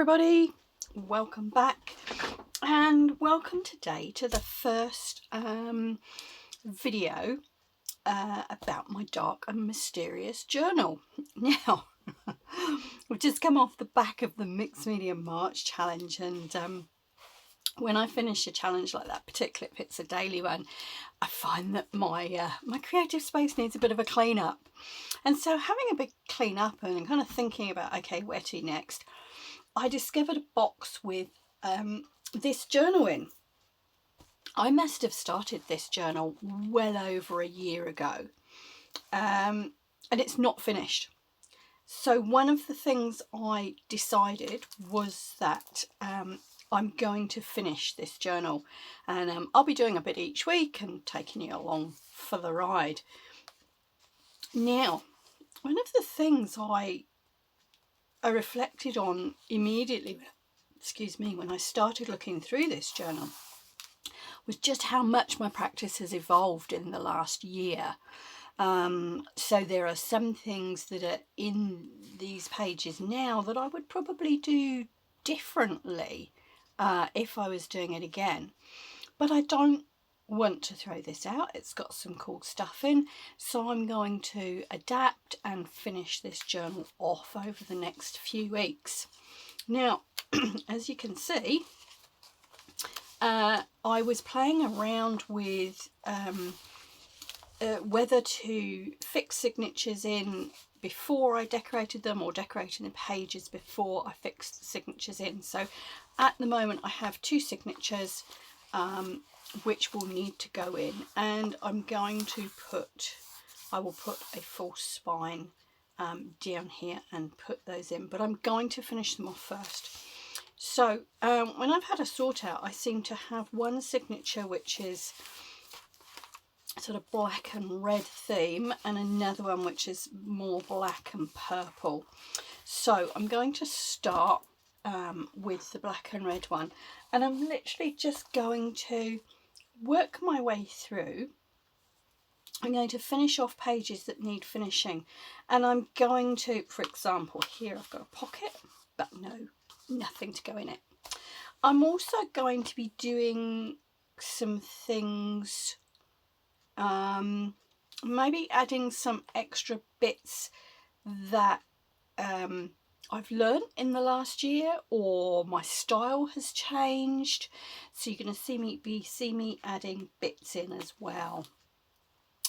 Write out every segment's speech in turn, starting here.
everybody, welcome back and welcome today to the first video about my dark and mysterious journal. Now we've just come off the back of the Mixed Media March challenge, and when I finish a challenge like that, particularly if it's a daily one, I find that my creative space needs a bit of a clean up. And so having a big clean up and kind of thinking about, okay, where to next, I discovered a box with this journal in. I must have started this journal well over a year ago, and it's not finished. So one of the things I decided was that I'm going to finish this journal, and I'll be doing a bit each week and taking you along for the ride. Now, one of the things I reflected on immediately, when I started looking through this journal, was just how much my practice has evolved in the last year. So there are some things that are in these pages now that I would probably do differently if I was doing it again. But I don't want to throw this out. It's got some cool stuff in, so I'm going to adapt and finish this journal off over the next few weeks. Now, as you can see, I was playing around with whether to fix signatures in before I decorated them or decorating the pages before I fixed the signatures in. So at the moment I have two signatures which will need to go in, and I'm going to I will put a false spine down here and put those in, but I'm going to finish them off first. So when I've had a sort out, I seem to have one signature which is sort of black and red theme, and another one which is more black and purple. So I'm going to start with the black and red one, and I'm literally just going to work my way through. I'm going to finish off pages that need finishing, and I'm going to, for example, here I've got a pocket, but nothing to go in it. I'm also going to be doing some things, maybe adding some extra bits that I've learned in the last year, or my style has changed. So you're going to see me adding bits in as well.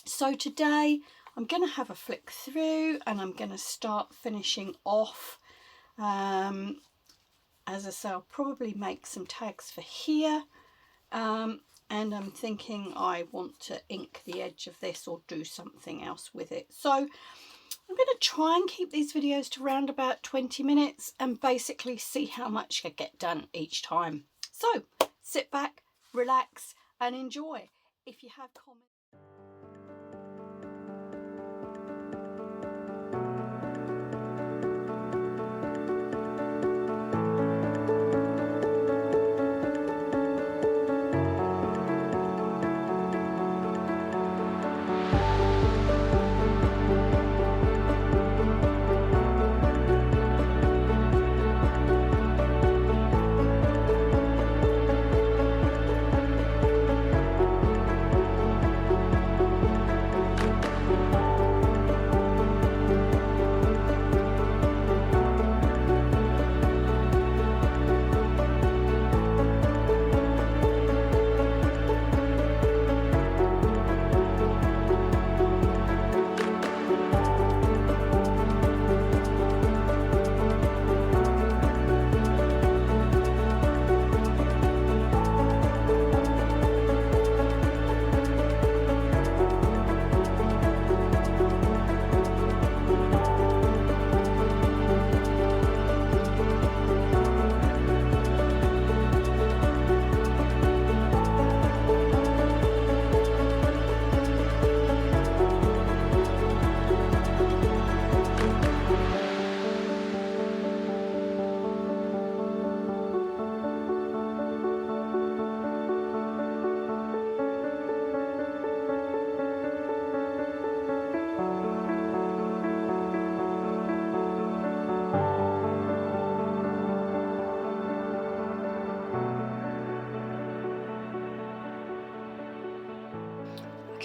So today I'm going to have a flick through and I'm going to start finishing off. As I say, I'll probably make some tags for here. And I'm thinking I want to ink the edge of this or do something else with it. So I'm going to try and keep these videos to around about 20 minutes and basically see how much I get done each time. So sit back, relax and enjoy. If you have comments.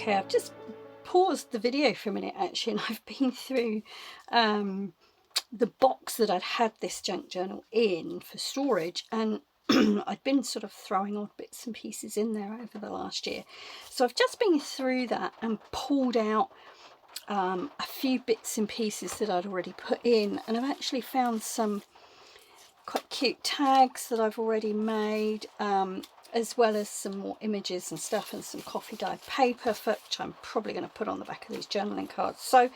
Okay, I've just paused the video for a minute actually, and I've been through the box that I'd had this junk journal in for storage, and I'd been sort of throwing odd bits and pieces in there over the last year. So I've just been through that and pulled out a few bits and pieces that I'd already put in, and I've actually found some quite cute tags that I've already made, as well as some more images and stuff, and some coffee dyed paper, which I'm probably going to put on the back of these journaling cards. So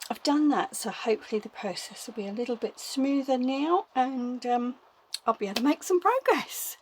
I've done that, so hopefully the process will be a little bit smoother now, and I'll be able to make some progress.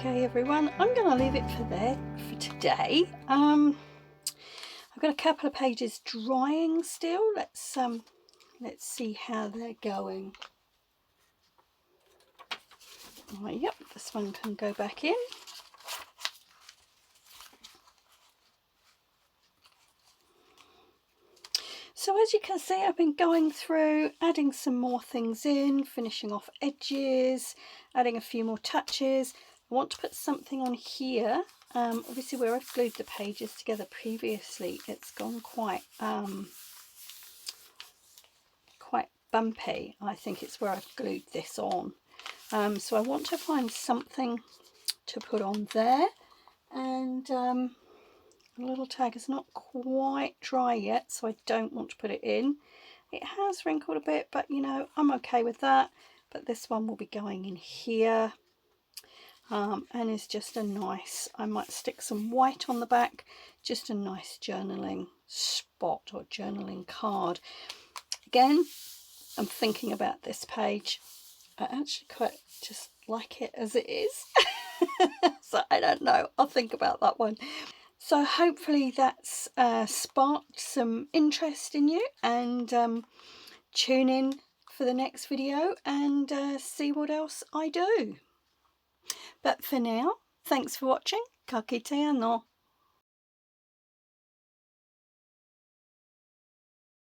Okay everyone, I'm going to leave it for today. I've got a couple of pages drying still. Let's see how they're going. Yep, this one can go back in. So as you can see, I've been going through, adding some more things in, finishing off edges, adding a few more touches. I want to put something on here. Obviously where I've glued the pages together previously, it's gone quite bumpy. I think it's where I've glued this on. So I want to find something to put on there, and the little tag is not quite dry yet, so I don't want to put it in. It has wrinkled a bit, but you know, I'm okay with that. But this one will be going in here, and is just a nice, I might stick some white on the back, just a nice journaling spot or journaling card. Again, I'm thinking about this page. I actually quite just like it as it is. So I don't know, I'll think about that one. So hopefully that's sparked some interest in you, and tune in for the next video and see what else I do. But for now, thanks for watching. Ka kite anō.